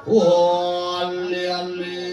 Wali ali.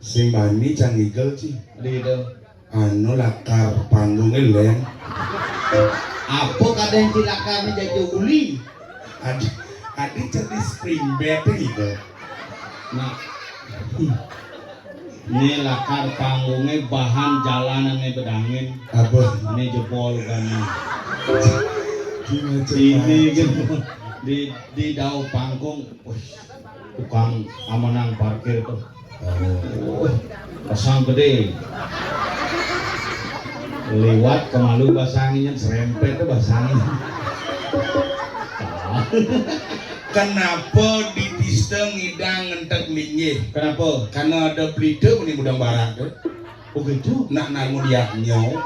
Sing bani canggigel ci Lido. anu lakar panggungnya leng Apa kadang cilakannya jadi uli? adi jadi spring bed gitu. Nah, ini lakar panggungnya bahan jalanannya bedangin. Apa? Ini jebol kan. Gimana Ini gitu di daun panggung, tukang amanang parkir tuh. Pasang gede. Lewat kemalu basanginnya serempet tuh basangin. Kenapa di Tista ngidang ngentek linggih? Kenapa? Karena ada pelita punya budang barat tuh. Oh gitu? Nak nangun yaknya.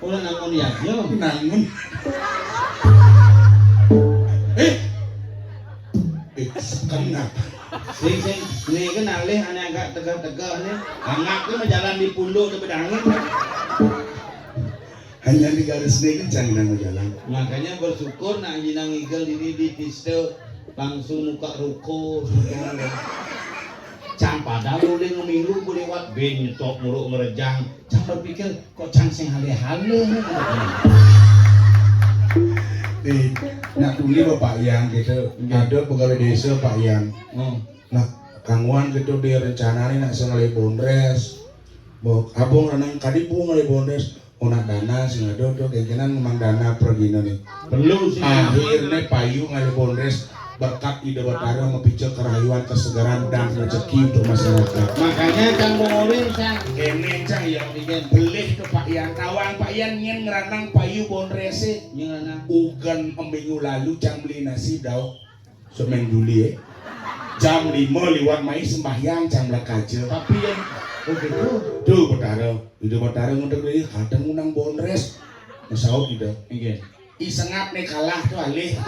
Ulah nangun yaknya. Nangun. Kenapa? Sing ini kan alih aneh agak tegak-tegak nih. Angak tuh jalan di punduk tuh bedangin. Hanya di garis ini kencang nama jalan. Makanya bersyukur nak jinang igel diri di Tista langsung muka ruko. Cang pada boleh ngemilu boleh wat bentok muruk merejang. Cang berpikir kok cang sing hale-hale. Nak tuli Pak Yang gitu. Ada pegawai desa Pak Yang. Nah, kangguan gitu dia rencana nih nak sengalai bondres. Abang renang kadi bu ngalai bondres. Nak dana sing ada tuh kemungkinan memang dana pergi nih. Perlu sih. Akhirnya payu ngalai bondres berkat ide Batara mempicu kerayuan kesegaran dan rezeki untuk masyarakat. Makanya Cang Bongolin Cang. Kene Cang yang bikin belih ke Pak Yan. Kawan Pak Yan nyen ngeranang payu bondrese. Nyeunana Ugan minggu lalu Cang beli nasi dauk semen duli jam 5 liwat mai sembahyang Cang lekaje. tapi yang oh gitu. Tuh Batara, ide Batara ngundang deui kadang ngundang bondres. Masaud ide. Nggih. Isengap nih kalah tuh alih.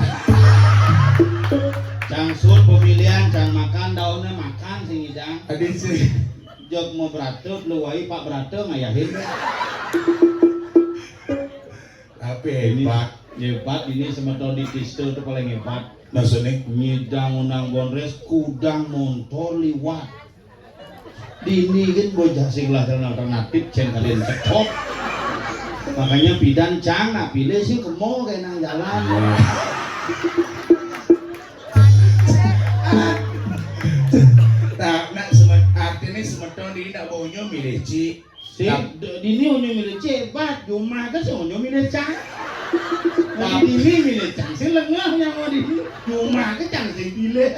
Cang sur pemilihan Cang makan daunnya makan sing idang. Adi sih. Jog mau beratur lu wai Pak Beratur ngayahin. Tapi hebat. Hebat ini semeton di Tista itu paling hebat. Maksudnya Nyidang undang bondres kudang motor liwat. Dini kan bocah sing lahiran alternatif ceng kalian cekop. Makanya bidan Cang nak pilih sih ke mall kayak nang jalan. Nah, artinya semeton ini tak baunya milih Ci. Si dini onyo milih cebat, cuma kan si onyo milih Cang. Nah dini milih Cang, si lengah yang mau dini, cuma kan Cang sing pilih.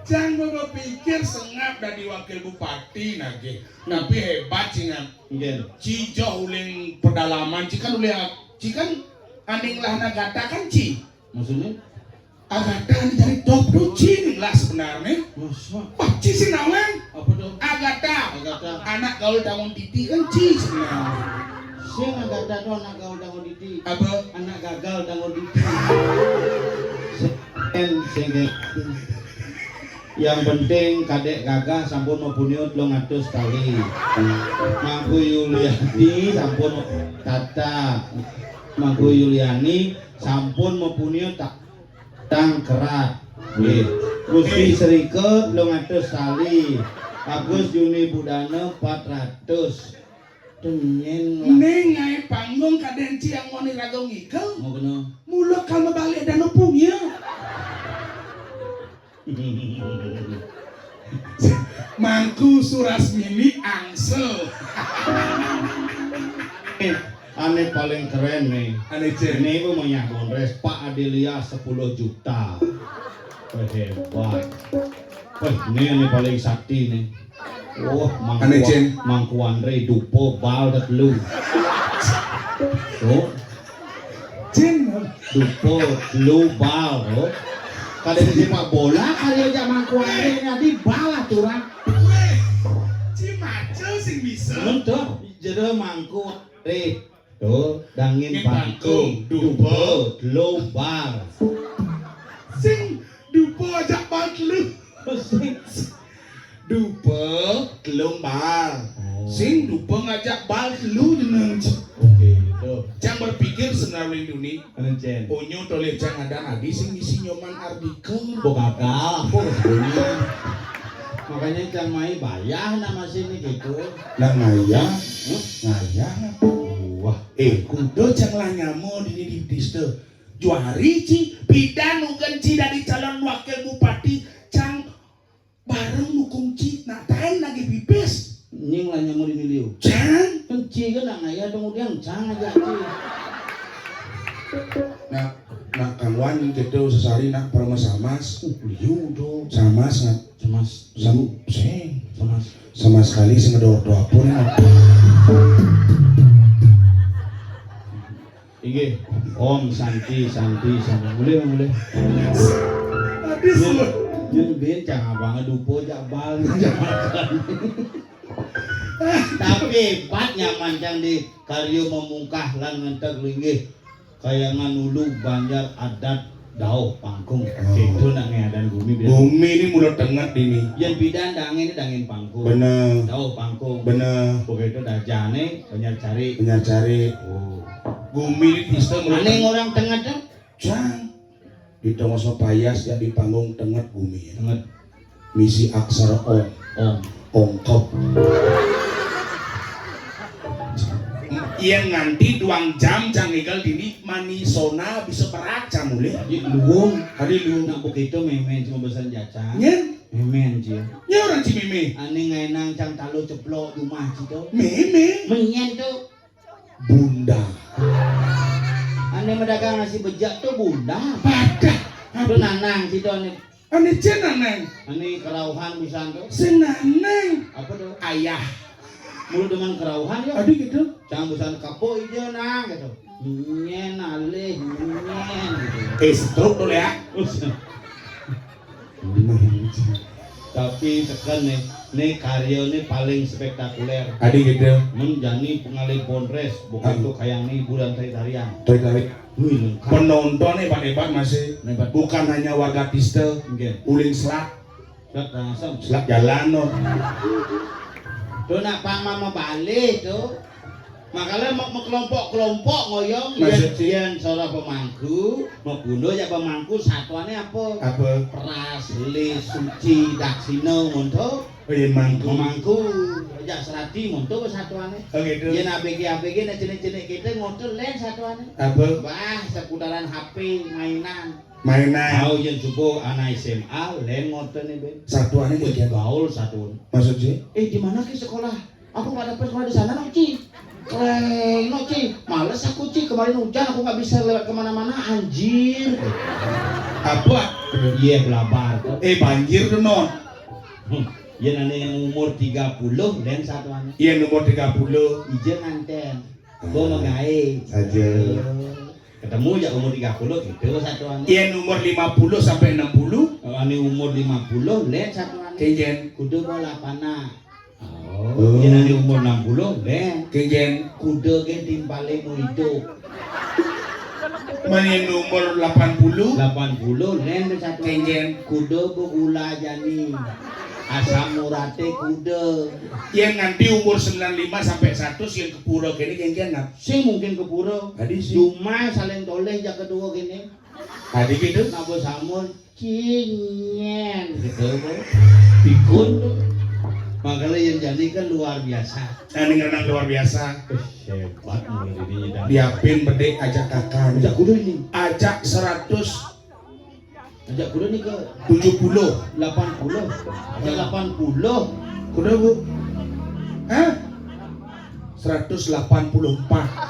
Cang bapak pikir sengap dari wakil bupati nage, tapi hebat sih ngap. Ci jauh uling pedalaman, Ci kan anding lah nagata kan Ci. Maksudnya? Agata dari top do Ci lah sebenarnya. Masa? Wah Ci sih nawang. Apa tuh? Agata. Agata. Anak gaul tahun titi kan Ci sebenarnya. Sing agata tuh anak gaul dango didi. Apa? Anak gagal dango didi. Sing yang penting kadek gagah sampun mapuniut 200 kali. Mampu Yuliati sampun tata Mangku Yuliani sampun mempunyai tangkerat nggih. Gusti Seriket 200 kali. Agus Juni Budana 400. Tenyen lah. Neng ngai panggung kaden ciang ngoni ragong ikel. Mau kena. Mula kalau balik dan punya. Mangku Surasmini angsel. Ane paling keren nih. Ane cen. Ini itu punya Bondres Pak Adelia 10 juta. Hebat. Ini ane paling sakti nih. Wah, Ane cen. Mangku Andre dupo bal dat lu. Oh, Cen. dupo lu bal, oh. Kada sepak bola kali aja Mangku Andre di bal aturan. Ci macel sing bisa. Untuk jadi Mangku Andre. Tuh, dangin Panggung, panggung, dupo, global. Sing dupo aja bal lu. Dupo gelombang. Sing dupo ngajak bal lu jeneng. Oke, tuh. Jang berpikir senarai dunia. Kencen. Onyo toleh jang ada adi sing ngisi nyoman artikel. Bokakal, aku sebenarnya. Makanya Cang Mai bayar nama sini gitu. Lah ngayah, Huh? ngayah. Wah, Kudo jang lah nyamo di diste. Juari ci, bidan nuken ci dari calon wakil bupati. Cang bareng nukung ci, nak tain lagi bibis. nying lah nyamur ini liu. Cang. Kenci kan nak ngaya dong dia cang aja ci. Nak kawan gitu sesari nak permasamas. Liu do. Samas nggak? Semas, Sing. semas. Sama sekali sing ngedor-dor pun enak. Iki, Om Santi. Boleh. Habis lu. Yun bincang abang dupo jak bal makan. Tapi pat nyaman cang di karyo memungkah lan ngentek linggih kayangan ulu Banjar adat Dao pangkung. Itu nak ngadan bumi bidan. Bumi ini mulut tengah ini. Yang bidan dangin pangkung. Bener. Dao pangkung. Bener. Begitu dah jane banyak cari. Bener cari. Oh. Bumi ini sistem Aneh orang tengah dah. Jang. Di tengah payas ya di panggung tengah bumi. Tengah. Misi aksara Om. ongkop. Iya nganti 2 jam jang igal dini manisona bisa beraca mulai. Luwung. Tadi luwung nak begitu memen cuma besar jacang. Nyen. Memen cia. Nya orang Cimeme. Aneh ngainang cang talo ceplok rumah citu. Meme. Menyen tuh. Bunda. Aneh medagang nasi bejak tuh bunda. Pada. Itu nanang citu aneh. Ane cina neng. Aneh kerauhan bisa tuh. Senaneng. Apa tuh? Ayah. Mulu dengan kerauhan ya. Aduh gitu. Cang busan kapo ijo nang gitu. Nyen alih nyen gitu. Stroke dulu ya. Tapi tekan nih karya nih paling spektakuler. Adik gitu. Menjani pengalih Bondres bukan tuh kayak nih bulan tarian. Tarik. Wih lengkap. Penonton hebat-hebat masih. Hebat. Bukan hanya warga Tiste. Mungkin. Uling selak. Sak langsung. Selak jalan no. Tuh nak pama balik tuh. Makanya mau kelompok ngoyong Maksudnya? yang seorang pemangku mau bunuh ya pemangku satuannya apa? Apa? Prasli Suci Daksino monto Oh iya mangku. pemangku aja serati monto satuannya. Oh gitu. Yang ABG na jenis kita ngotot lain satuannya. Apa? Wah seputaran HP mainan. Mainan. Tahu yang cukup anak SMA lain ngotot nih ben. Satuannya gitu. Gaul satu. Maksudnya? Di mana ke sekolah? Aku nggak dapat sekolah di sana no Ci. No Ci, males aku Ci, kemarin hujan aku nggak bisa lewat kemana-mana anjir. Apa? Iya belabar. Banjir tuh non. Ya nanti yang umur 30 dan satu anak. Iya nomor 30. Ijen nganten. Gua mau gawe Saja. Ketemu ya umur 30 gitu satu anak. Iya nomor 50 sampai 60. Ini umur 50 dan satu anak. Kejen. Kudu bola panah. Oh, ya nanti umur 60 dan Kejen. kudu gen timpale mu hidup. Mana nomor 80. 80 dan satu Kejen. kudu begula jani. asam urate kuda. Yang nganti umur 95 sampai 100 yang kepura kene yang ngap. Sing mungkin kepura. Tadi sih. Cuma saling toleh jak kedua kene. Tadi gitu. Napa samur cinyen gitu. Pikun tuh. Makanya yang jadi kan luar biasa. Ini renang luar biasa. Hebat mulai ini. Diapin bedek ajak kakak. Ajak kuda ini. Ajak 100. Ajak kuda nih ke 70. 80. Ajak 80. Kuda bu? Hah? 184.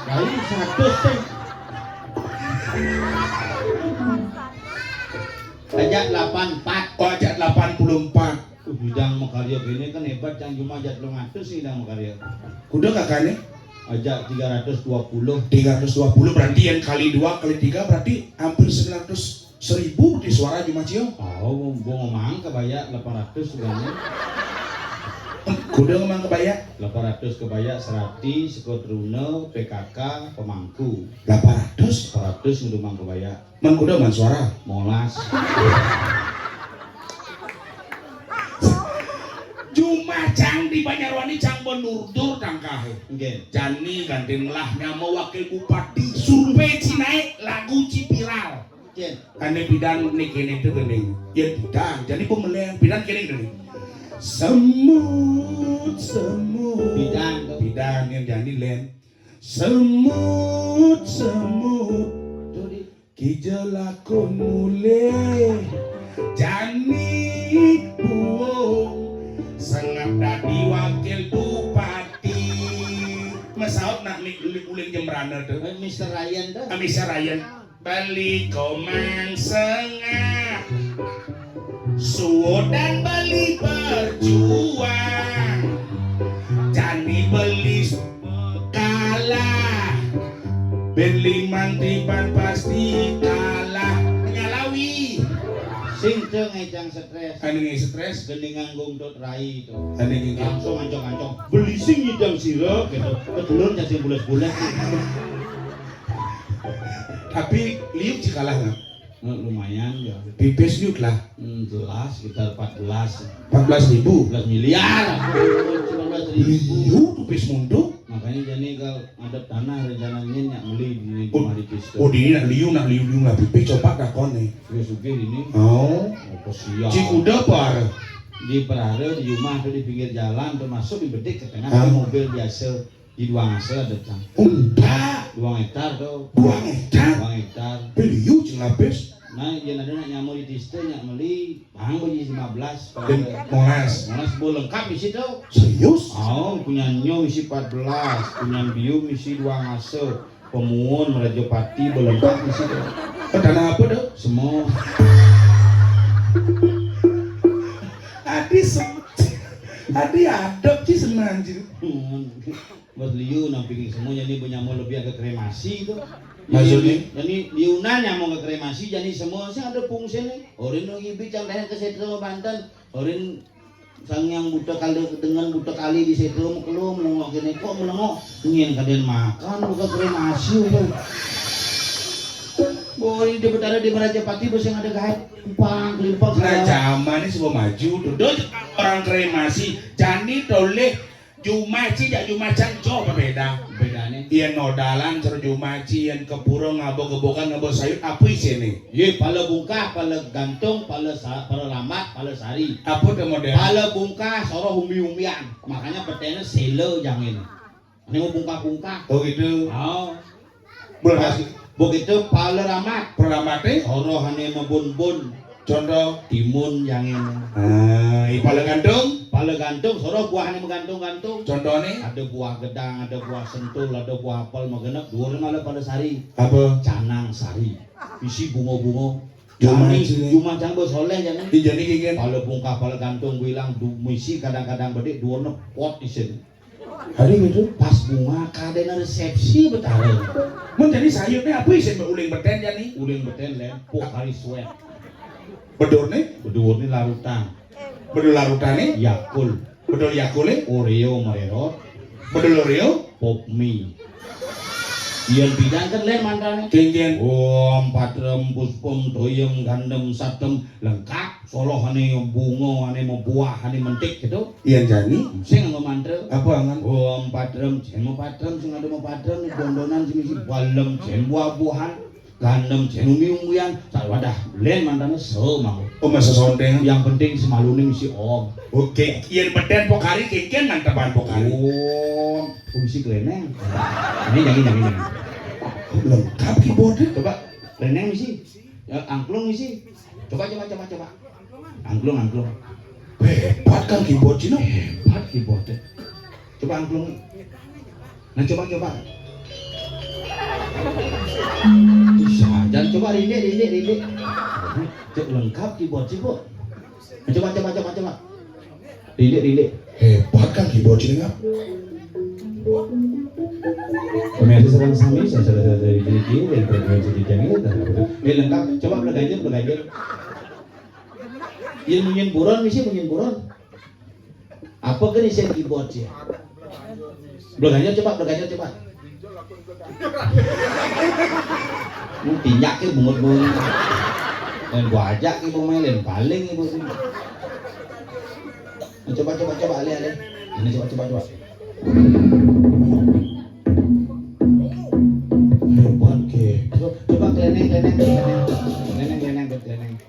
Kali 100 teh. Ajak 84. Oh ajak 84. Bidang makarya gini kan hebat yang cuma ajak 200 sih bidang makarya. Kuda kakaknya? Ajak 320. 320 berarti yang kali 2 kali 3 berarti hampir 900.000 di suara Juma Cio. Oh, gua ngomong kebaya 800 sebenarnya. Kuda ngomong kebaya 800 kebaya Serati, Sekotrune, PKK, Pemangku. 800 400 ngedumang kebaya. man kuda man suara. Molas. Jumacang di Banyarwani cang benurdur tangkahe. Nggih. Jani gandeng lah nama wakil bupati survei Cinae lagu Cipiral. Jen. Ane bidan nih kene itu gini. Ya bidan. Jadi pemilihan bidan kene gini. Semut semut. Bidan tuh. Bidan yang jadi len. Semut semut. Tuh di. Kijelakon mule. Jani buong. Sangat dadi wakil bupati. Masaut nak uling jembrana tuh. Mr. Ryan tuh. Amisa Ryan beli komang sengah suwo dan beli berjuang Jani beli kalah beli mantripan pasti kalah ngalawi Sing teu ngejang stres. anu nge stres Geuning nganggung dot rai itu. anu nge Langsung ancong-ancong. Beli sing nyidang sirep gitu. Ketelur cacing bules-bules. tapi liuk sih kalah nggak Lumayan ya. pipis liuk lah Jelas sekitar 14 14.000 miliar. 19.000. liuk pipis munduk Makanya jadi kalau ada tanah rencananya nyak beli di kemari Kristen. oh di nak liuk lah pipis coba dakon nih Suge ini. oh Apa siap. Cikuda par Di Perare, di rumah atau di pinggir jalan tuh masuk di bedik ke tengah Hah? ada mobil biasa di dua ngase ada cang. Enggak 2 hektar tuh. 2 hektar 2 hektar. beliau jeung lapis Nah, jangan ada nak nyamuk di Kristen nyak beli bang beli 15. dan molas Molas bu lengkap isi tuh. serius Oh, punya nyo isi 14, punya bium isi 2 ngase, pemuun Merajopati belengkap isi tuh. tanah apa dah Semua. adi adab sih semanjir Buat liu namping semuanya ini punya mau lebih ke kremasi itu. Maksudnya? Jadi liunan yang mau ke kremasi jadi semua sih ada fungsinya. Orin nu ibi candahan ke Setro Banten, orin sang yang buta kali dengan buta kali di Setro mau keluar mau gini kok melengok ingin kalian makan buka kremasi itu. Boy di betara di Merajapati bos yang ada gaya limpang nah zaman ini semua maju duduk orang kremasi jani toleh Jumaci jak Jumacang jauh berbeda bedanya. yang nodalan ser Jumaci yang kepuro ngabo-gebokan ngabo sayur apa isine Ye pala bungkah, pala gantung, pala lambat, pala sari. apa tuh model Pala bungkah soro humi-humian. Makanya petene sele yang ini. Ini mau bungkah-bungkah. oh gitu Oh. berhasil Begitu pala ramat. perlamate Soro hane mebun-bun. contoh Timun yang ini. ipal gantung Pala gantung, soro buah hane menggantung-gantung. contohnya Ada buah gedang, ada buah sentul, ada buah apel magenep. Dua orang ada pada sari. apa Canang sari. Isi bunga-bunga. Jumaci. Jumacang bos soleh jangan. dijadi gini Pala bungkah, pala gantung bilang misi kadang-kadang bedek dua pot isin. hari gitu Pas bunga kadena resepsi betara. mun jadi sayurnya apa isin uling beten jadi Uling beten lempuk hari suet. bedor nih Bedur ni larutan. bedor larutane Yakul, bedor yakule Oreo mererot, bedor oreo pop mie. Yen bidan kan lain mantrane. Ken Om Padrem Puspem Toyem Gandem Satem lengkap solohane bunga ane buah ane mentik gitu. Iyan jani Sing nggo mantra. apa angan? Om Padrem jen Padrem sing ada Padrem bondonan sing isi balem jen buah-buahan gandem jen umi-umian sak wadah lain mantrane so mau. Oh masa sondeng. Yang penting semalune misi om. Oke, iyan beden pokari keken mantepan pokari. Om fungsi keleneng. Ini jangan. Lengkap keyboard. Coba leneng misi. Ya, angklung misi. Coba. Angklung. Hebat kan keyboard cina. Hebat keyboardnya. Coba angklung. Nah coba. Jangan coba rindik. Cek lengkap keyboard sih, Bu. Coba. Rindik. Hebat kan keyboard cina. Pemirsa serang sami saya dari kiri dan frekuensi di jangil lengkap. Coba belajar. Yang munyin buron. Apa kan isi keyboard sih? Belajar coba. Mau tinjak ke bungut. Dan gua ajak ke pemain paling ibu sih. Coba alih. Ini coba. Hebat ke. Coba keleneng.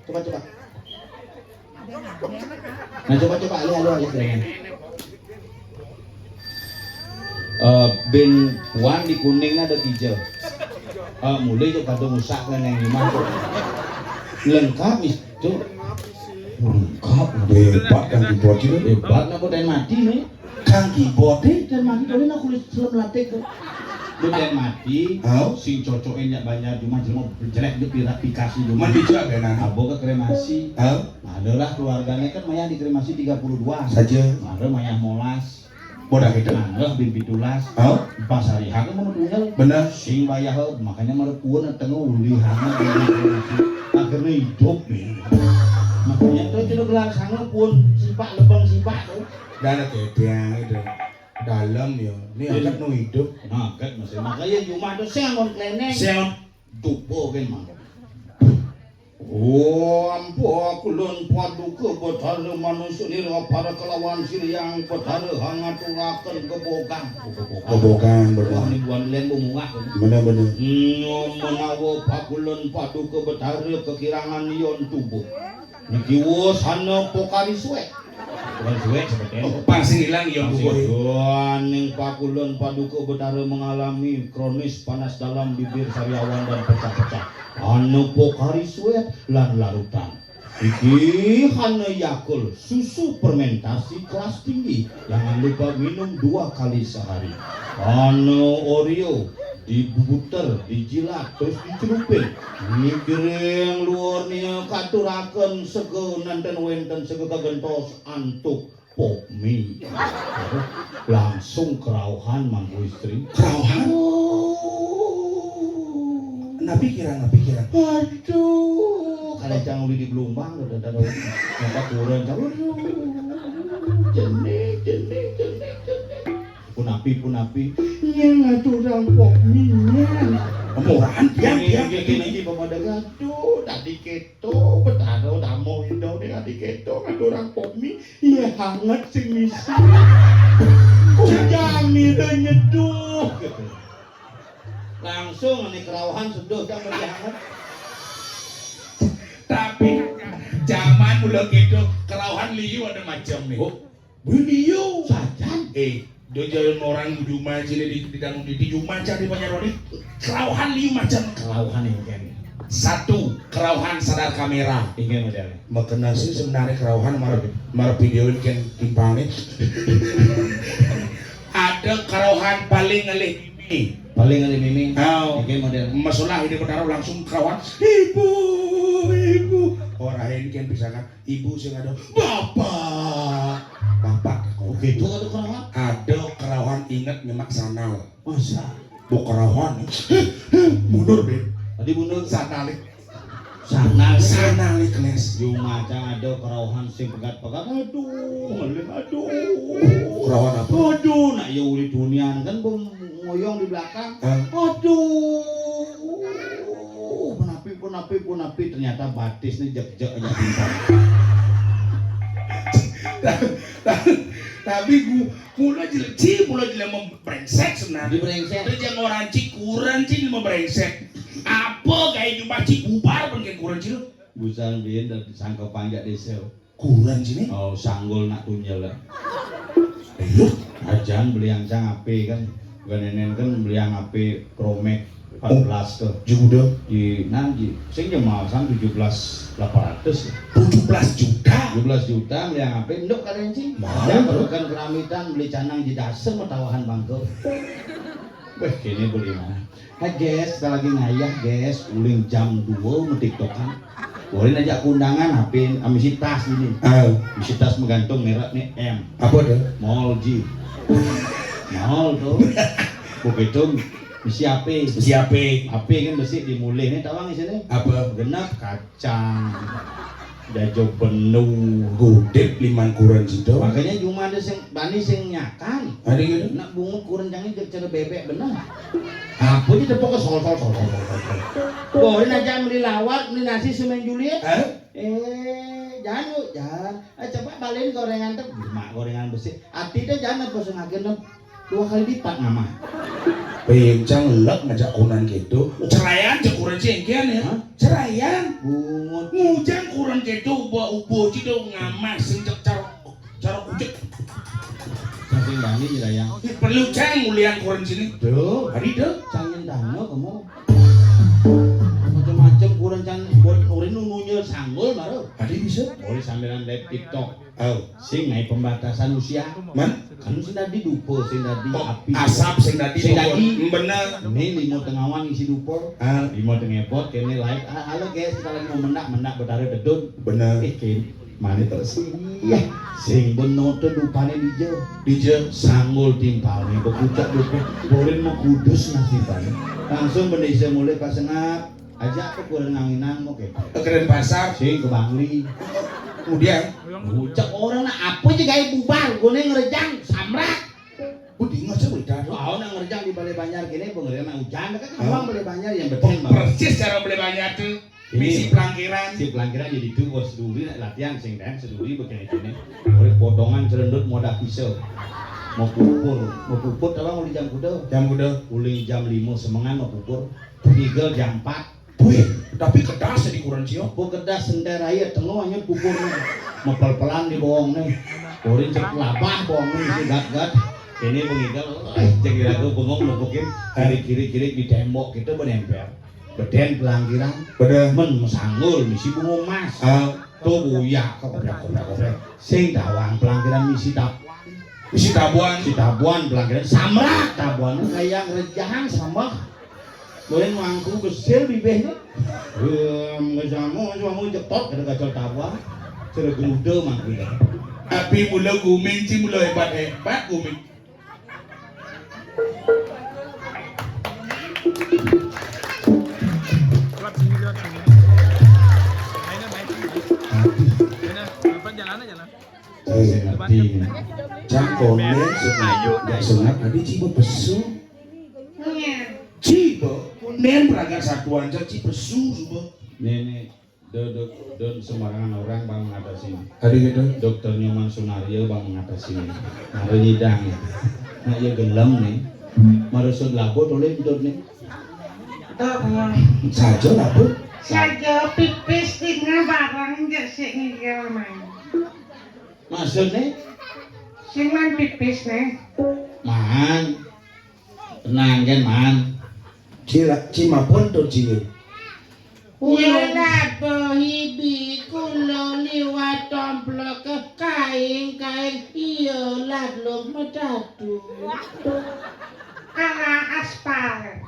Coba. Nah coba alih keleneng. Ben Wan di kuning ada 3. Mulai coba tuh musak keleneng 5. Lengkap itu. Lengkap. Hebat kan keyboard cina. Hebat nak dan mati nih. Kan keyboard. Dan mati kali nak kulit selam latih ke. Dan mati, sing cocokin ya banyak cuma jelek itu aplikasi cuma Mandi juga benar. abo ke kremasi. Adalah keluarganya kan mayah dikremasi 32 Saja. ada mayah molas. Bodah gitu. Nah, bimpi tulas. Pas hari hak mau tunggal. Benar. Sing bayah makanya merekuan tengah uli hana dikremasi. Akhirnya hidup nih. Makanya tuh cina gelar sangat pun sipak lebang tuh. Dan ada kebiang itu. Dalam ya, ini angkat no hidup. Angkat masih makanya cuma itu saya ngon kleneng. Saya Tupo kan mah. Ampo kulon paduka betara manusia nira para kelawan siliang betara hangaturaken kebogang. Kebogang Wah ini buan len bumungah. Benar. Menawa pakulon paduka betara kekirangan yon tubuh. Niki wos hana pokari suwe. Bukan suwe sebetulnya. Pasti hilang ya Ning pakulon paduka betara mengalami kronis panas dalam bibir sariawan dan pecah-pecah. Anu pokari suwe lan larutan. Iki hana Yakul susu fermentasi kelas tinggi. Jangan lupa minum 2 kali sehari. Anu Oreo dibuter, dijilat, terus dicelupin. Mikir yang luarnya katuraken sege nanten wenten sege kagentos antuk pop mie. Langsung kerauhan mangku istri. Kerauhan? Nabi kira. Aduh, kalau jangan uli di gelombang udah nampak turun. Jenik. Punapi. Yang ngaturang pop mie. Murahan dia. Gini pemuda gaduh, tadi keto, betara udah mau hidau dengan di keto, ngaturang pop mie. Iya hangat sing misi. Jami udah nyeduh. Langsung nih kerauhan seduh jam lebih hangat. Tapi zaman udah gitu kerauhan liu ada macam nih. Liu Sajan. Dia jalan orang di rumah sini di rumah cari penyaroni kerauhan liu macam Kerauhan yang kan. 1 kerauhan sadar kamera. Ini modelnya. Makanya sih sebenarnya kerauhan marah videoin kan timpangnya. Ada kerauhan paling ngelih ini. Paling ada mimi. Ini model. Masalah ini bertaruh langsung kerauhan. Ibu. Orang ini kan bisa kan. Ibu sih ada. Bapak. Oke itu ada kerauhan. Ada kerauhan ingat nyemak sanal. Masa? Bu kerauhan. Mundur deh. Tadi mundur Sanal. Sanal keles. Jumacang ada kerawahan sing pegat-pegat. Aduh. Kerawan apa? Aduh, nak ya uli dunian kan ngoyong di belakang. Aduh. Punapi ternyata batis nih jek-jek aja bintang. Tapi mulai membrengsek sebenarnya. Brengsek. Terus yang orang kurang sih membrengsek. Apa kayak jumpa bubar pun kayak kurang sih. Busan biyen dari sangka panjat desa. Kurang sini. Oh, sanggul nak tunyel lah. Lu Ajan beli yang cang ape kan. Ganenen kan beli yang ape Kromek 14 tuh. juga Di nanti sing jemasan 17.800. 17 juta. 17 juta beli yang ape nduk kalian sih. Ya perlu kan keramitan beli canang di dasar matawahan bangko. Weh kini beli mana? Hai guys, kita lagi ngayah guys, uling jam 2 metiktokan. Boleh ajak undangan HP amisi tas ini. Misi tas menggantung merek nih M. Apa tuh? Mall G. Mall tuh. Begitu misi HP. HP kan besi dimulih nih tawang isine. Apa? Genap kacang. Dajo penuh. Godep 5 kurang situ. Makanya cuma ada sing bani sing nyakan. Ada gitu? Nak bungut kurang jangan jadi cara bebek benar. Apa aja tepok ke sol. Boleh aja beli lawar, beli nasi semen Juliet. Jangan. Coba balikin gorengan tuh. Mak gorengan besi. Ati deh jangan pas ngagen 2 kali lipat nama. Pencang lek ngajak kunan gitu. Cerayan cek kurang cengkian ya. Cerayan. Bungut. Ngujang kurang gitu ubo cido ngamas sencek cara kucek. Saking bani jirayang. Perlu cang mulian kurang sini. Tuh. Hari tuh. Cangin dano kamu. Macam-macam kurang can buat urin nunyel sanggul baru. Hari bisa. Boleh sambilan live TikTok. Sing naik pembatasan usia. Man? Kan sing tadi dupo, sing tadi api. Asap sing tadi. Bener. Ini limo tengawan isi dupo. Limo tengepot kene live. Halo guys, kita lagi mau menak bedare bedun. Bener. Ken mana terus iya. Sing bener tuh dupane dijo sanggul timpalnya bekucak dupo. Boleh mau kudus nasibane. Langsung bendesa mulai pasengap. Aja aku kurang nganginan mau ke. Keren pasar. Sing ke Bangli. Kemudian Ucap orang nak apa aja gaya bubar, gue ngerejang samrak. Budi nggak coba itu. Wow, nak ngerejang di Balai Banjar gini, pengerjaan nak hujan, kan abang Balai Banjar yang betul banget. Persis cara Balai Banjar tuh. Misi pelangkiran. Si pelangkiran jadi itu bos seduri nak latihan sing dan seduri begini gini. Oleh potongan cerendut modal pisau. Mau pupur, abang mau di jam kuda. Uling jam 5 semangan mau pupur. Tigel jam 4. Wih, tapi kedas di kurang sih. Pupur kedas sentai raya tengok hanya pupurnya. Mau pelan di bawang nih. Korin cek labah bawang nih si gat. Ini pengigal, jadi aku bengong nupukin kiri di tembok kita menempel. Beden pelangkiran, sanggul misi bunga mas. Tuh buyak koprek. Sing dawang pelangkiran misi tabuan pelangkiran samrak tabuan kayak ngerejang sama. Boleh mangku besar bibehnya. Ngejamu jepot kada kacau tabuan. Sudah gemuda mangku dah. Tapi mula guming sih mula hebat guming. Cangkone sengat tadi cibo besu. Cibo kunen peragat satuan cibesu coba. Nih don sembarangan orang bang mengatasi. Tadi gitu. Dokter Nyoman Sunario bang mengatasi. Ada nyidang ya. Nah ya gelem nih. Marusud labo toleh tidur nih. Saja labo. Saja pipis tinggal barang gak sih ngigil main. Maksudnya? Sing main pipis nih. Man. Tenang kan man. Cima pun tuh cima. Yala bohibi kulo liwat tomplok kain iya ladlok medadu. Ala aspal.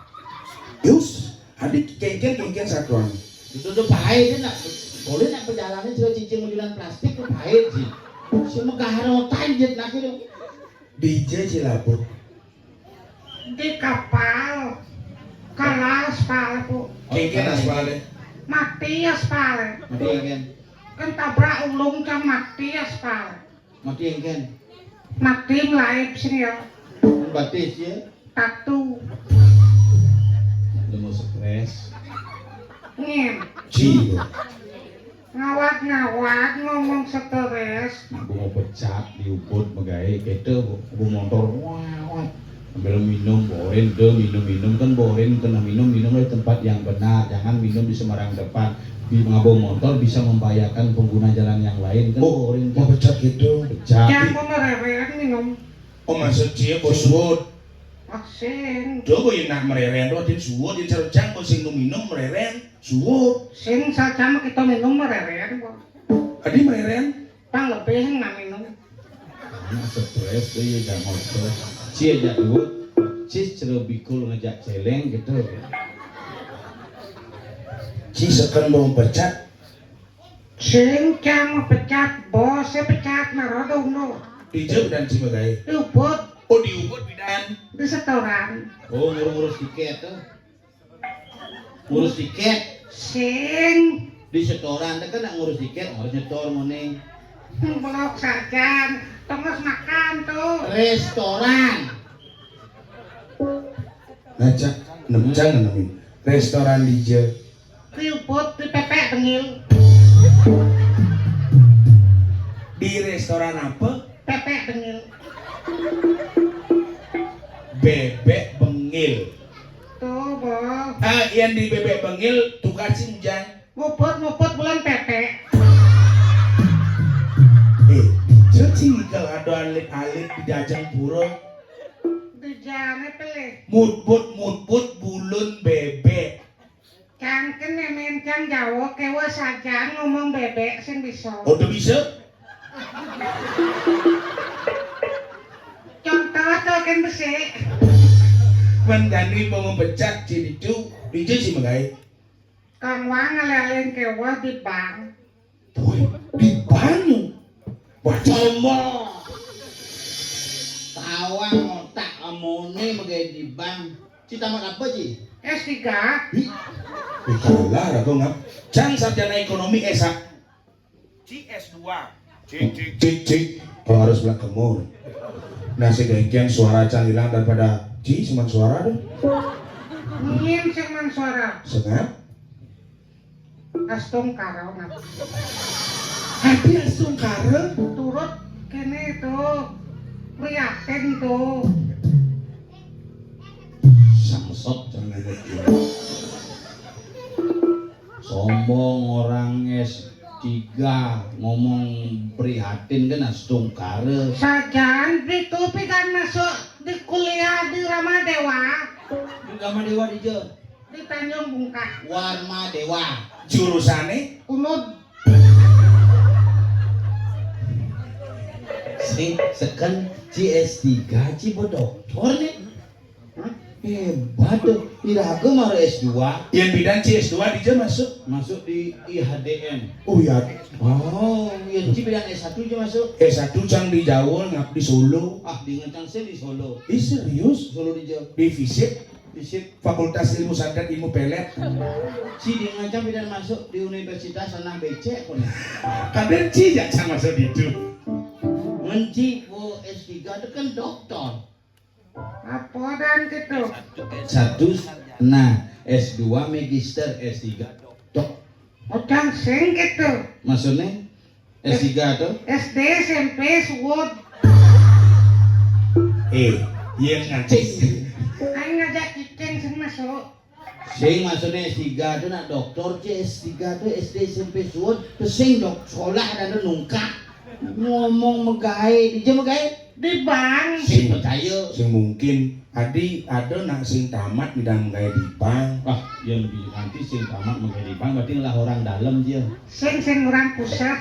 Yus, adik kengken satuan. Itu udah pahit nak. Boleh nak perjalanan sudah cincin mobilan plastik tuh pahit sih. Semua keharotan jet nak itu. DJ Cilapuk. Di kapal. Kala aspal po. Kengken aspal deh. Matias pare. Mati engken. Kan tabrak ulung cang Matias pare. Mati engken. Mati melaib sini ya. Batis ya. Tatu. Lu mau stres. Ngem. Ci Ngawat ngomong stres. Aku mau pecat di ubud megai kete bu motor wawat ambil minum borin deh minum kan borin kena minum di tempat yang benar, jangan minum di sembarang depan. Di ngabung motor bisa membahayakan pengguna jalan yang lain kan. Borin mau pecat gitu. pecat. Jangan mererean minum. Oh maksud cie bos suwut. Vaksin. Coba yang nak mereren doa din suwut din cerjang bos sing minum mereren suwut. Sing saja kita minum mererean kok. Adi mereren. Pang lebih nggak minum. Anak stres deh ya jangan stres. Cie aja dulu, cie cerobikul ngejak celeng gitu. Ci sekan mau pecat. Sing cang pecat bos pecat narodong no. Dijauh dan ci bagai. Ubud Oh di ubud bidan. di setoran. Oh ngurus tiket tuh. Ngurus tiket Sing di setoran kan nak ngurus tiket harus nyetor moning. blok saja. Tengah makan tuh. Restoran. Ngajak jangan namin. Restoran dijauh. Ubud di pepek bengil. Di restoran apa? Pepek bengil. Bebek bengil. Tuh bos. Yang di bebek bengil tukar sinjang. Nguput bulan pepek. Cuci kalau ada alit-alit di dajang pura. Di jane pelih. Mutbut bulun bebek. Cangken nemen cang Jawa kewa saja ngomong bebek sing bisa. Oh tuh bisa? Contoh tuh kan besi. Mendani mau mempecat ci dijauh sih mengai. Kang wang ngalelin kewa di bank. Boy, di banyu. Wah, Combo. Tawang otak amone megai di bank. Ci tamat apa Ci? S3. kalah aku ngap. Cang sarjana ekonomi S1. Ci S2. Cik. Kalau harus bilang kemur. Nasi dengkian suara Cang hilang daripada Ci cuma suara deh. Ngin sing suara. Sengap. Astung karo ngap. Hati langsung kare. Turut kene tuh. Prihatin tuh. Samsot jangan gitu. Sombong orang S3 ngomong prihatin kan astung kare. Sajan ditupi kan masuk di kuliah di Ramadewa. Di Gama Dewa di je. Di Tanjung Bungkak. Warma Dewa. Jurusannya Unud. Sing sekan CS3 Ci doktor nih. Hebat tuh. Iraga mah S2 yang bidang CS2 dia masuk. masuk di IHDM. Oh ya. Oh, yang Ci bidang S1 aja masuk. S1 Cang di Jawa ngap di Solo. Ah, di Ngecang saya di Solo. Serius? Solo di Jawa. Di FISIP Di SIP. Fakultas Ilmu Sadar Ilmu Pelet. Ci di Ngecang bidang masuk di Universitas Sanang BC kok nih. Kader Ci ya Cang masuk di itu. Menci bu S3 itu kan dokter. Apa dan gitu. S1 nah S2 magister S3 dokter. Udang sing gitu. Maksudnya S3 tuh SD SMP suwud. Yang ngancing. Aing ngajak cicing sing masuk. sing maksudnya S3 itu nak dokter C S3 itu SD SMP suwun terus sing dok sekolah dan nungkak ngomong megai di jam megai Di bank. sing percaya Sing mungkin adi ada nak sing tamat bidang gaya di bank. wah yang lebih nanti sing tamat megai di bank berarti lah orang dalam dia Sing orang pusat.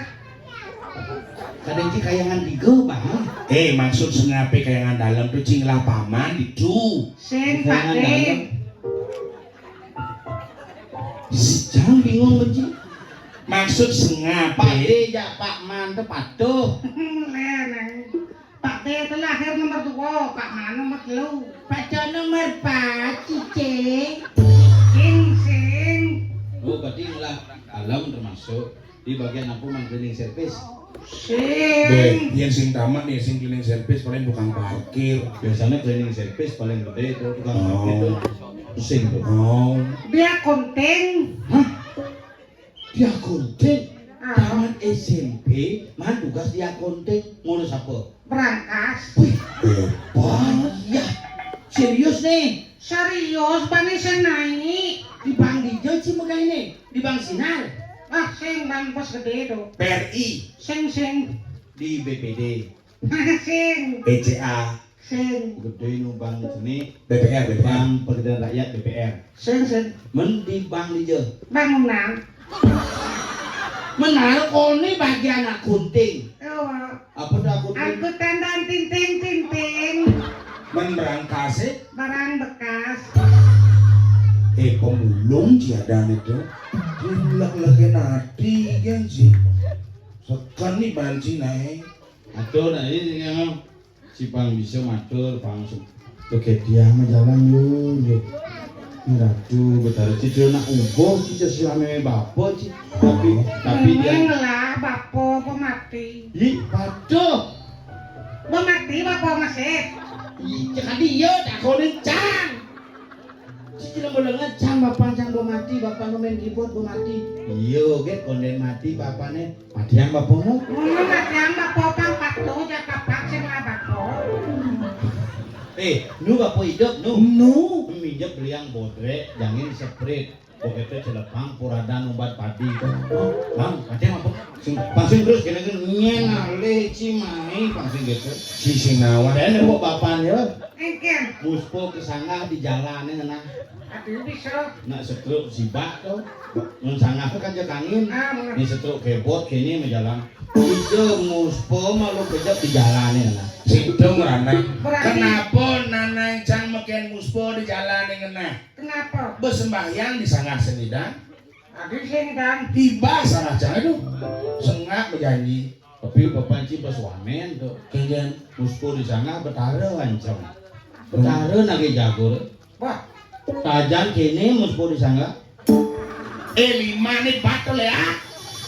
kadang sih kayangan tiga bang Maksud sengape kayangan dalam tuh cing lah paman itu. Sing kayangan dalam Pakde. jangan bingung benci Maksud sengape. Pakde ya Pak Man itu patuh Leneng. Pakde itu lahir nomor 2, Pak Man nomor 3. Pacar nomor 4 cicing Sing. oh berarti lah alam termasuk di bagian aku mang cleaning service. Sing. Yang sing tamat nih, sing cleaning service paling bukan parkir. Biasanya cleaning service paling gede itu tukang parkir itu pusing tuh. Oh, Dia konting. Hah? Dia konten Ah. tamat SMP, mah tugas dia konten ngurus apa? Berangkas. Wih, hebat. ya serius nih. Serius bani senai. Di bank hijau sih muka ini, di bank sinar, Ah sing bang bos gede itu. PRI, Sing. di BPD, Sing. BCA, Sing. gede nu bank sini, BPR, bank pekerjaan rakyat BPR. Sing. Men di bank hijau, Bang menang. menaruh koni bagian akunting. Oh. Apa tuh akunting? Aku tandaan tinting. Memberangkasnya Barang bekas. pemulung tiada itu dilak-laki nanti kan sih sekan nih banci naik Atur, nah ini yang si Bang bisa matur, Bang Oke dia mah jalan yuk. Ratu betara cici nak ubo cici silame bapo cici tapi dia Memang lah bapo pemati. ih paduh Pemati bapo masih. ih cek dia tak konen cang cici lembalangan cang bapak cang mati bapak nu main keyboard mati iya get konen mati bapaknya mati yang bapakmu Mama mati ang bapo pang pato jakapak sing lah bapo. nu bapak hidup nu minjak beliang bodrek jangan seprit pokoknya celepang puradan obat padi bang kacang apa pangsing terus kena-kena nyenale cimai pangsing gitu si Sinawan dan kok bapaknya Engken. muspo kesangah di jalannya nah Aduh bisa. nak setruk sibak tuh nun sangah kan aja kangin Ah, ini setruk kebot kini menjalan itu muspo malu kejap di jalannya nah situ ngerana Berarti- kenapa nanang cang makin muspo di jalan yang ngena kenapa? bersembahyang di sangat senidang Aduh sing dan. tiba salah cang itu sengak berjanji tapi bapak ci pas wamen tuh kemudian muspo di sana betara ancam betara nage jagur Wah, tajan kini muspo di sana lima nih batal ya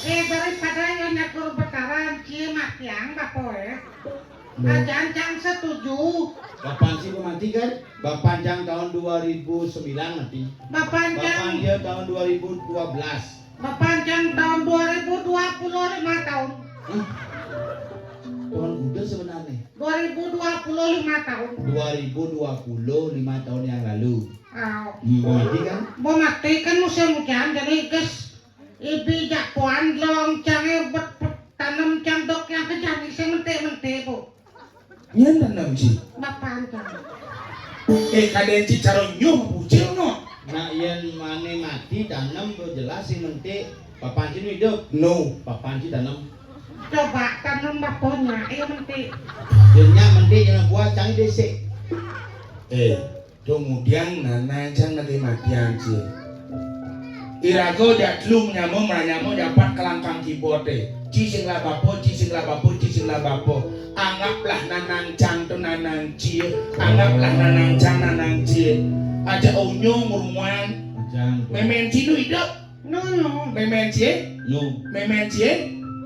daripada yang nyakur betaran cie mati ang bapo ya. Ajan cang setuju. bapak ci mati kan bapak jang tahun 2009 mati Bapak bapak cang. dia tahun 2012 Bapak cang tahun 2025 tahun. Hah? Tahun udah sebenarnya 2025 tahun. 2025 tahun yang lalu Oh. mati kan Mau mati kan musim hujan jadi guys ibi jakuan long cange tanam candok yang kejadi saya mente bu nyen tanam sih bapak cang kaden ci caro nyuh bucil no nah yang mana mati tanam tuh jelas sih nanti bapak ci hidup no bapak ci tanam coba tanam baponya iya mente jadinya nanti jangan buat canggih desik kemudian nana cang lagi matian sih irago jatlu nyamo meranyamo dapat kelangkang kibote cising lah bapo anggaplah nanang cang tu nanang cie anggaplah nanang cang nanang cie aja onyong rumwan jangan memen cilu hidup no memen cie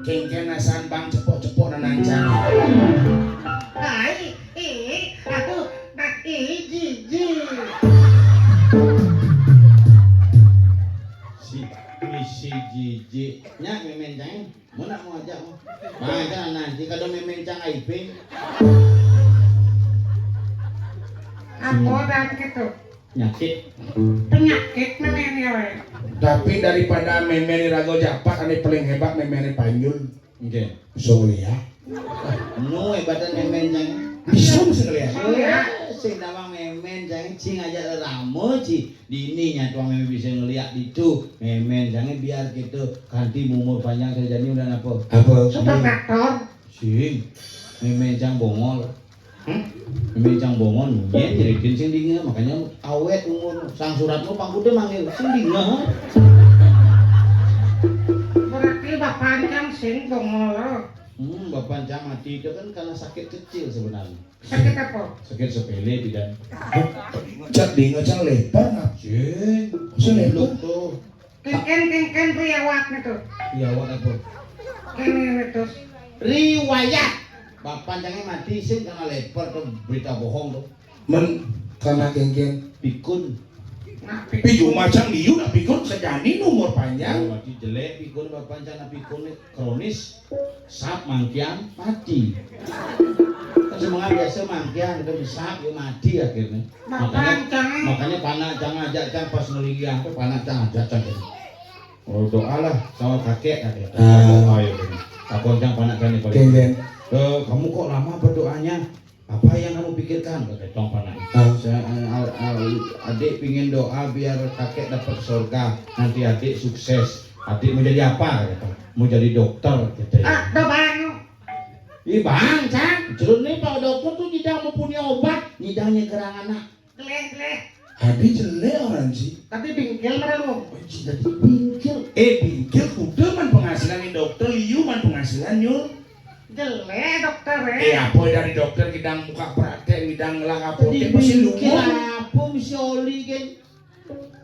kengken nasan bang cepok nanang cang hai aku nak jiji si jiji nya memen cang mau nak mau ajak mau jangan nanti kalau memen cang aiping aku dan gitu nyakit penyakit memang ya we. tapi daripada memen irago japat ane paling hebat memen panjul oke soalnya no hebatan memen cang bisa mesti ngeliat sing nama memen jangan cing aja ramo ci dininya tuang memen bisa ngeliat itu memen jangan biar gitu kanti umur panjang kerjanya udah apa super faktor sing memen jang bongol memen jang bongol nyen nyerikin sing dinge makanya awet umur sang suratmu pangkude manggil sing dinge berarti bapak cang sing bongol bapak jang mati itu kan karena sakit kecil sebenarnya sakit apa sakit sepele tidak cat di ngecang lebar nak cing Selebar. tuh kengken kengken riwayat itu. Iya, wat apa? Kene itu. Riwayat. Bapak jangan mati sing karena leper tuh berita bohong tuh. Men karena kengken Pikun. Nah, piyu macam liu nak pikun sejani umur panjang. Mati jelek pikun bapak jangan pikun kronis. Sap mangkian mati. Kan semua biasa mangkian kita bisa ya mati akhirnya. Makanya panak jangan ajak jangan pas neliang tuh panak jangan ajak jangan. Oh doa lah sama kakek. Ayo takon jangan panak kan nih. Kengken. Kamu kok lama berdoanya? Apa yang kamu pikirkan? Kata tong panak. Adik pingin doa biar kakek dapat surga. Nanti adik sukses. Adik mau jadi apa? Kata. Mau jadi dokter. Kata. Ada bang. Ih bang, Cang. Jeruk nih Pak Dokter tuh tidak mau punya obat. Nidangnya kerang anak. Geleh. Hadi jelek orang sih. Tapi bingkil merelu. Jadi bingkil. Bingkil kuda man penghasilan dokter liu man penghasilan nyul. Jelek dokter Apa dari dokter kita muka praktek bidang ngelang Jadi apotek masih bingkil lumur. apa misi oli kan?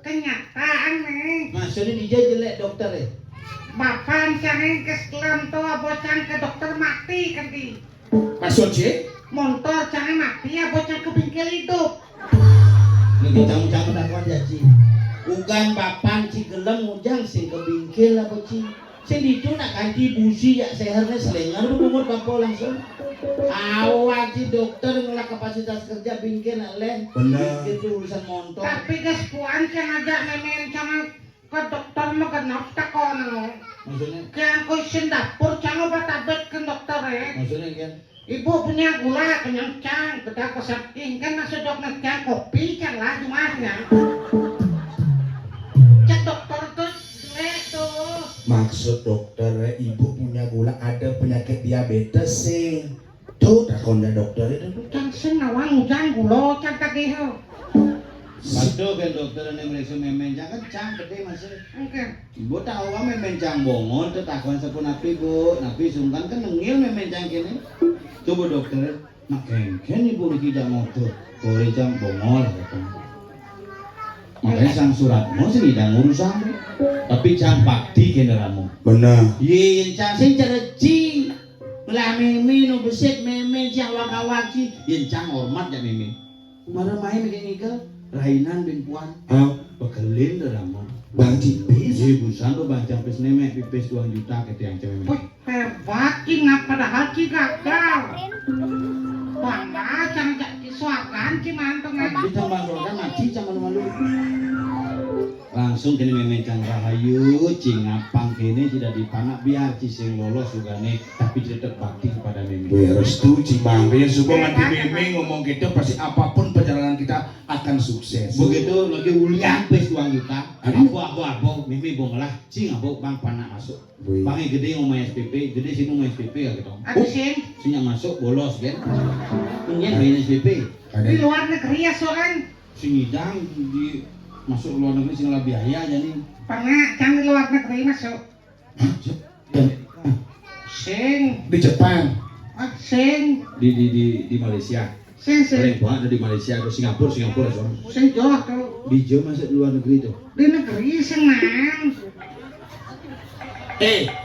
Kenyataan nih. Maksudnya dia jelek dokter ya? Bapak cangin ke selam tuh bocang ke dokter mati kan di. Maksud sih? Motor cangin mati ya bocang ke bingkil hidup. Ini camu-camu dakwah jaji. Bukan bapan ci gelem ujang sing ke bingkil lah boci. Sing itu nak ganti busi ya sehernya selengar lu umur bapak langsung. Awak ci dokter ngelak kapasitas kerja bingkil len. Benar. Itu urusan motor. Tapi guys puan cang ajak nemen cang ke dokter mau ke nafta kono. Maksudnya? Yang kau isin dapur cang obat abet ke dokter Maksudnya kan? Ibu punya gula kenyang cang, bedak keseping kan masuk dokter cang kopi cang lah rumahnya. Cak dokter tuh jelek tuh. Maksud dokter ibu punya gula ada penyakit diabetes sih. Tuh takonda dokter itu. Cang sing nawang ujang gula cang tadi ho. Waduh kan dokter ini mereka memen jangan cang gede masih. Oke. Ibu tahu kan memen cang bongon tuh takon sepun api bu, napi sungkan kan nengil memen cang kini. Coba dokter, nak kengken ibu niki jam motor, kore jam bongol kata. Makanya sang suratmu sih tidak urusan, tapi cang bakti kendaramu. Benar. Yen cang sing cereci, lah meme no besit meme cang wak-waki, yen cang hormat ya meme. Mana main begini ke? Rainan bin puan, bekelin daramu. Bang Cipis. Ibu sanggup bang campes nemek pipis 2 juta kata yang cewek Wih, hebat cing padahal cing gagal. Bangga cang jadi suakan cing manteng Kita bangsokan mati sama malu-malu. Langsung kini memencang rahayu, cing ngapang kini tidak dipanak biar cising lolos juga nih, tapi tidak bakti kepada meme. Restu Cimang, yang suka nanti meme ngomong gitu pasti apapun perjalanan kita akan sukses. Begitu lagi ulian pes 2 juta, abo meme bongelah, cing abo bang panak masuk. Bangnya gede ngomong SPP, gede sini ngomong SPP ya gitu. Ada sing Sinya masuk bolos kan? Ini main SPP. di luar negeri ya soalnya. Singidang di masuk luar negeri sing lah biaya aja nih. Pernah cang di luar negeri masuk. Sing Di Jepang. sing Di Malaysia. sing Paling banget ada di Malaysia atau Singapura so. sing jauh tuh. Di Jawa masuk luar negeri tuh. Di negeri sing nang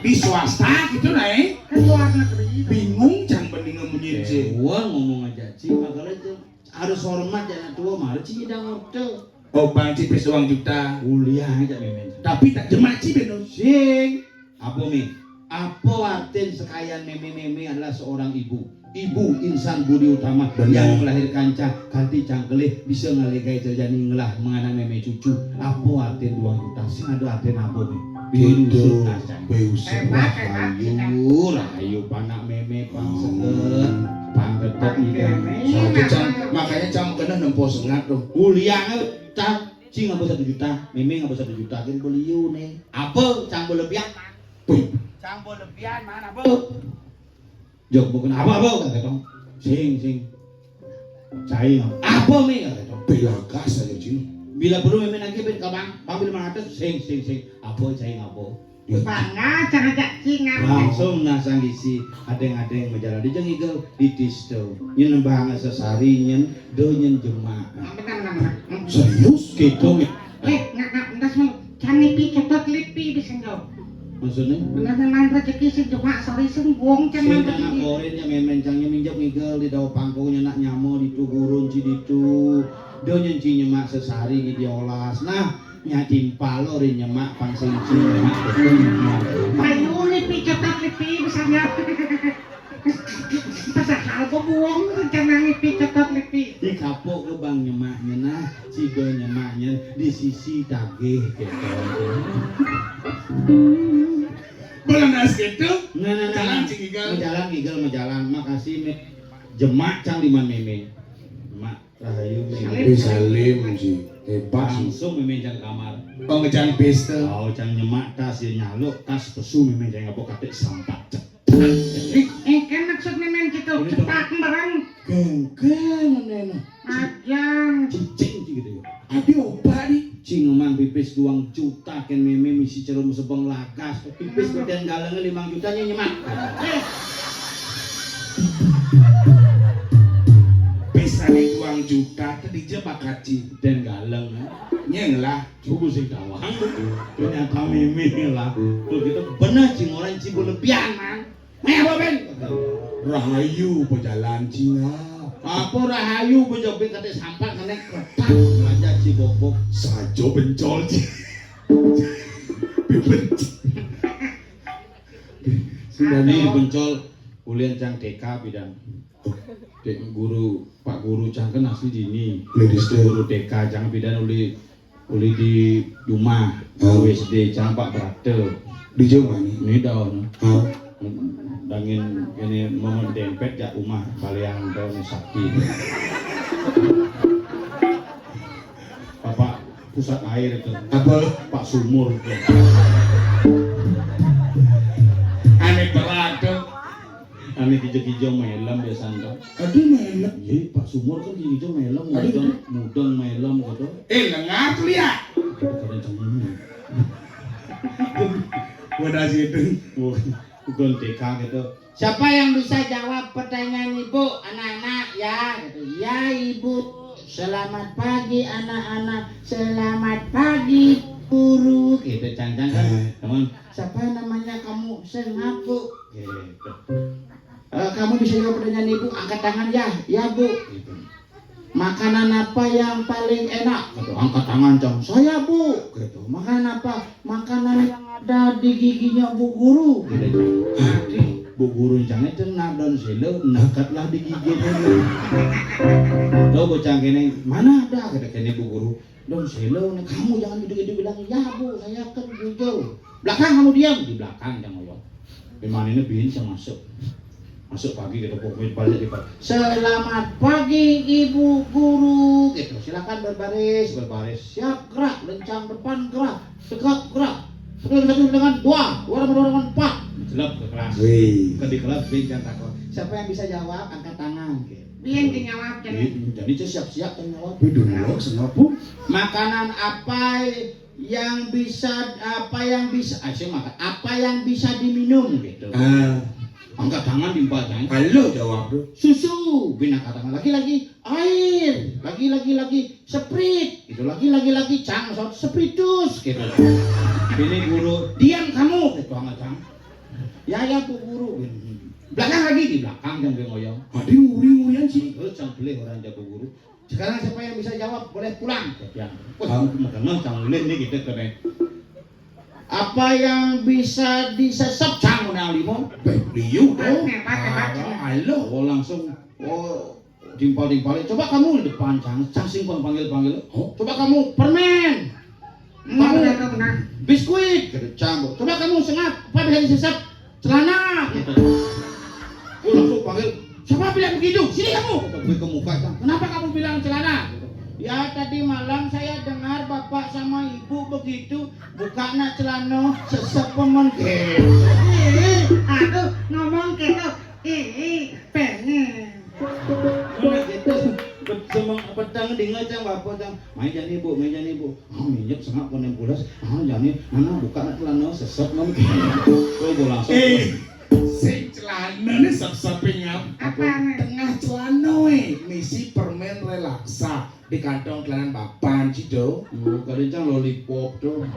Di swasta gitu naik. ke luar negeri. Bingung jangan mendingan menyinci. Gua ngomong aja sih makanya itu harus hormat jangan tua mari sih tidak ngortel. Oh Bang Cipis 2 juta. Kuliah aja memen. Tapi tak jemaah Cipis dong. Sing. Apa mi? Apa artin sekalian meme adalah seorang ibu. Ibu insan budi utama yang melahirkan kanti cangkelih bisa ngalikai terjadi ngelah mengenang meme cucu. Apa artin 2 juta? Sing ada artin apa mi? Gitu. Hebat. Rahayu panak meme pang seket, pang ketok ikan. Makanya cam kena nempo sengat dong. Kuliah cang cing ngapa 1 juta, meme ngapa 1 juta kan beliau nih. Apa cang berlebihan? Cang berlebihan mana apa? Jok bukan apa kata dong. Sing. Cai apa mi kata dong. Belagas aja cing. Bila perlu meme lagi ben kabang, pambil 500 sing. Apa cai apa? Bangga cang ajak cing Langsung nasang isi adeng-adeng majalah di jeng igel di tisto. Nyen bang sesari nyen do nyen jemaah. Bentar. Serius? Gitu. Nggak, ndas mau cang lipi, cepet lipi. sing yo. Maksudnya? Bener main rezeki sing cuma sore sing wong can Sing main anak rezeki. korin yang memencangnya minjak ngigel di daun pangkungnya nak nyamo di tu gurun ci ditu. Do nyenci nyemak sesari di diolas. Nah, nya timpal lo ri nyemak pangsing ci nyemak betul. Ayo lipi cetak lipi misalnya. Pasal kok buang jangan lipi cetak lipi. Di kapok ke bang nyemaknya nah, si do nyemaknya di sisi dagih gitu. Belanas gitu. Nah, Jalan cingigel. Menjalan, makasih me. Jemak cang di mana meme. Mak rahayu meme. Salim sih. Hebat sih. Langsung meme jang kamar. Oh ngejang pesta. Oh cang nyemak tas ya nyaluk tas pesu meme jang apa kate sampat. Kan maksudnya main gitu cepat barang. Genggen nena. Ajang. Cicing gitu ya. Adi obat di. Cing emang pipis 2 juta kan meme misi cerum sebeng lagas. Pipis geden galengnya 5 juta nya nyemak. Pesta di 2 juta tadi je bakaci. Dan galeng. Nyeng lah. Cukup sih dawang. Ternyata meme lah. Tuh gitu bener cing orang cibu lebihan man. Apa ben? Rahayu pejalan Cina. Apa rahayu bejobe kate sampat kene kretak aja cibobok Sajo bencol sih. Benci. sudah nih bencol kuliah cang TK bidang dek guru Pak Guru cang kan asli dini Ladies guru TK cang bidang uli di rumah WSD cang Pak Brate Di Jawa nih. ini daun Ah. dangin ini mau dempet ya rumah kalian daun sakti Bapak pusat air itu Apa? Pak Sumur itu. Aneh berat tuh. Ane kijo-kijo melem biasanya. Aduh melek. Iya Pak Sumur kan kijo melem, mudeng melem gitu. Lengah tuh lihat. Keren cengeng. Wadah situ. Bukan TK gitu. Siapa yang bisa jawab pertanyaan ibu, anak-anak ya? Gitu. Ya ibu. Selamat pagi anak-anak. Selamat pagi guru. Gitu cang-cang kan. Teman, Siapa namanya kamu? Sengaku. gitu. Kamu bisa jawab pertanyaan ibu, angkat tangan ya. Ya bu. Gitu. Makanan apa yang paling enak? Gitu. Angkat tangan cang. Saya bu. Gitu. Makanan apa? Makanan yang ada di giginya bu guru. Gitu. Hati. Bu guru cangnya cenah dan selo nakatlah di gigi dulu. Tahu bocah kene mana ada kata kene bu guru. Don selo kamu jangan gitu-gitu bilang ya bu saya kan jujur. Belakang kamu diam di belakang jangan ngomong. Di mana ini bisa masuk pagi kita pokoknya balik di pagi. Selamat pagi ibu guru. Gitu silakan berbaris Siap gerak, lencang depan gerak, tegak gerak. Satu dengan dua dengan empat. jelek ke kelas. Wih. Ke di kelas bincang takut. Siapa yang bisa jawab angkat tangan. Gitu. Biar dijawab Jadi siap-siap jawab. Waduh lo sengapu. Makanan apa yang bisa saya makan apa yang bisa diminum gitu. Angkat tangan dimpatkan. Halo jawab tuh. Susu, bina katakan lagi air, lagi sprit, itu lagi cang, spiritus gitu. Ini guru, diam kamu, gitu angkat cang. Ya bu guru. Belakang lagi di belakang jangan ngoyong. Adi uri-urian sih. Cang pilih orang jago guru. Sekarang siapa yang bisa jawab boleh pulang. Yang, wah, makan cang pilih nih gitu keren. Apa yang bisa disesep cang menang limon? Liu dong. Halo, langsung timpal-timpalin. Coba kamu di depan cang simpang panggil. Coba kamu permen. Kamu biskuit, gitu cang. Coba kamu sengat, apa bisa disesep? Celana, gitu. Langsung panggil. Siapa bilang begitu? Sini kamu. Gue ke muka cang. Kenapa kamu bilang celana? Ya tadi malam saya dengar bapak sama ibu begitu buka nak celana sesep pemen. Aduh ngomong gitu. Pengen. Gitu. Semang petang dengar cang bapak cang. Main jangan ibu. Minyak sangat konem pulas. Jangan nana buka nak celana sesep pemen. Gue langsung. Sing celana nih sep-sepingap. Tengah celana misi permen relaksa di kantong celana papan cido. Kadang cang lollipop tuh.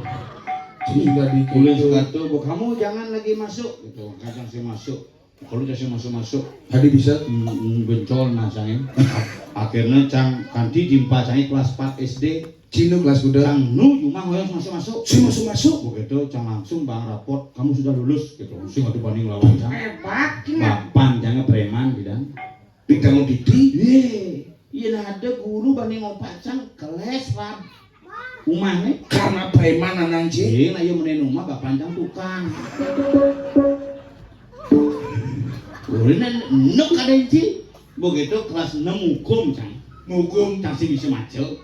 sudah Tulis dikit kata, kamu jangan lagi masuk gitu. Kacang sih masuk. Kalau dia masuk. tadi bisa Bencol nasangnya. Akhirnya cang kanti jimpa cangi kelas 4 SD. Cino kelas kuda Cang nu cuma hoyong masuk. si masuk Begitu cang langsung bang raport kamu sudah lulus gitu. Sing ada banding lawan cang. Hebat, cina. Bapan jangan preman gitu. ditanggung titi Iya ada guru banding opat cang keles rab. Umahnya karena preman anang ci iya lah iya menen rumah bapak cang tukang. Ulinan nuk ada ci. Begitu kelas 6 hukum cang. hukum Cang sih bisa macel.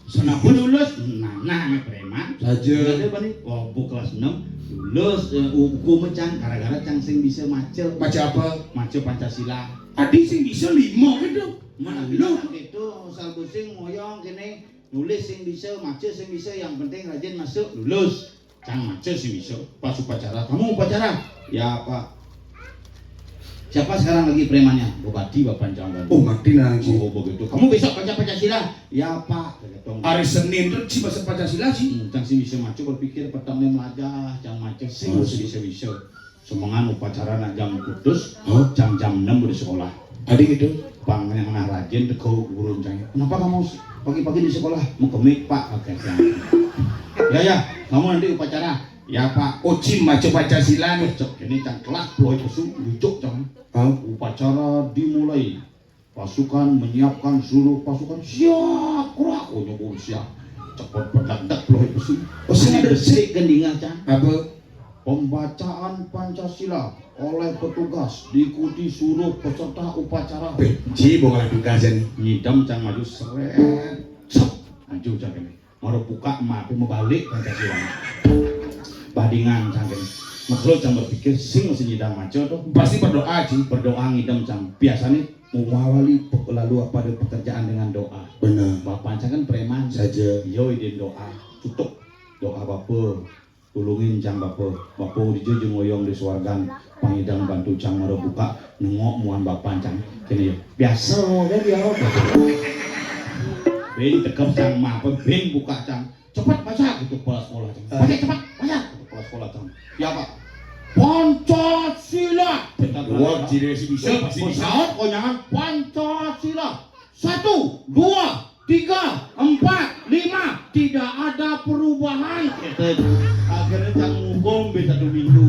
Senapa lulus, nah preman. saja Ada banding, bu kelas 6 lulus hukum cang. Gara-gara cang sing bisa macel. macam apa Macel Pancasila. adik sing bisa 5 gitu Mana lu itu asal pusing ngoyong kene nulis sing bisa, macet sing bisa, yang penting rajin masuk lulus. Cang macet sing bisa. Pas upacara, kamu upacara? Ya Pak. Siapa sekarang lagi premannya? Bupati Bapak Jangan. oh mati nang ci Oh begitu. Kamu besok baca Pancasila? Ya Pak. hari Senin tuh si bahasa Pancasila sih Cang sing bisa macet berpikir petangnya melajah, cang macet sing bisa. Semangan upacara nak jam kudus, jam 6 di sekolah. adik gitu Bang yang rajin teko guru cang. Kenapa kamu pagi-pagi di sekolah? Mau kemik Pak. Oke, ya, kamu nanti upacara. Ya Pak. oh cim macam Pancasila nih Cok, ini cang kelas peluit pesu, lucu cang. Upacara dimulai. Pasukan menyiapkan seluruh pasukan siap. Kurak, oh nyoba siap. Cepet berdak peluit pesu. Oh, sing ada desik gendingan cang. apa Pembacaan Pancasila oleh petugas diikuti seluruh peserta upacara. benci boleh tugasan Nyidam cang maju seret. Sep, maju cang ini. Mau buka emak mau balik Pancasila. Badingan cang ini. Makhluk cang berpikir sing mesti nyidam maju tuh. pasti berdoa ci Berdoa ngidam cang. Biasanya mengawali lalu pada pekerjaan dengan doa. benar Bapak cang kan preman. saja Yo ide doa. Tutup doa bapak. Tulungin cang bapak di jeung ngoyong di suargan pangidang bantu cang maro buka nengok muan bapak cang kene biasa we dia ben tekep cang mah ben buka cang cepat baca gitu kepala sekolah cang baca cepat baca gitu kepala sekolah cang ya Pak Pancasila wah ciri si bisa pasti bisa pesawat konyangan Pancasila 1 2 3 4 5 tidak ada perubahan akhirnya cang ngomong bisa 1 minggu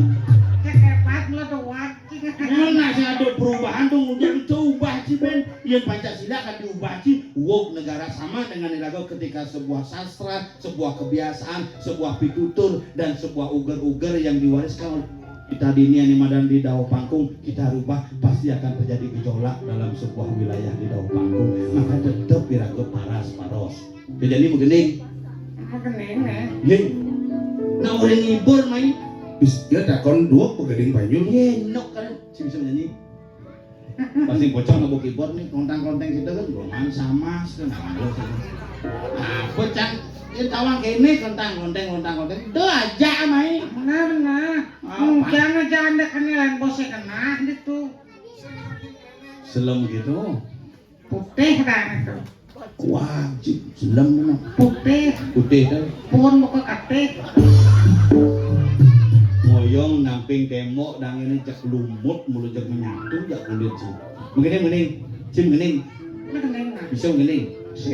Hebat lo tuh wajib. mana sih ada perubahan tuh udah diubah sih Ben yang Pancasila akan diubah sih wow negara sama dengan nilai ketika sebuah sastra sebuah kebiasaan sebuah pitutur dan sebuah uger-uger yang diwariskan oleh kita di ini dan di Dawa Pangkung kita rubah pasti akan terjadi gejolak dalam sebuah wilayah di Dawa Pangkung maka tetap diragup paros jadi begini Kening nih. nih nah orang ngibur main bis dia takon dua pegeding banyu nyenok kan si bisa menyanyi pasti bocor ngebuk keyboard nih kontang-konteng gitu kan roman sama kan apa cang ini tawang kene kontang-konteng itu aja main Benar. Jangan ada kenilan bosnya kena gitu. selem gitu Putih kan itu. wajib selem mana Putih. tuh Pun buka katih. moyong namping tembok dan ini cek lumut mulut cek menyatu jak kulit sih begini Kening. bisa begini Si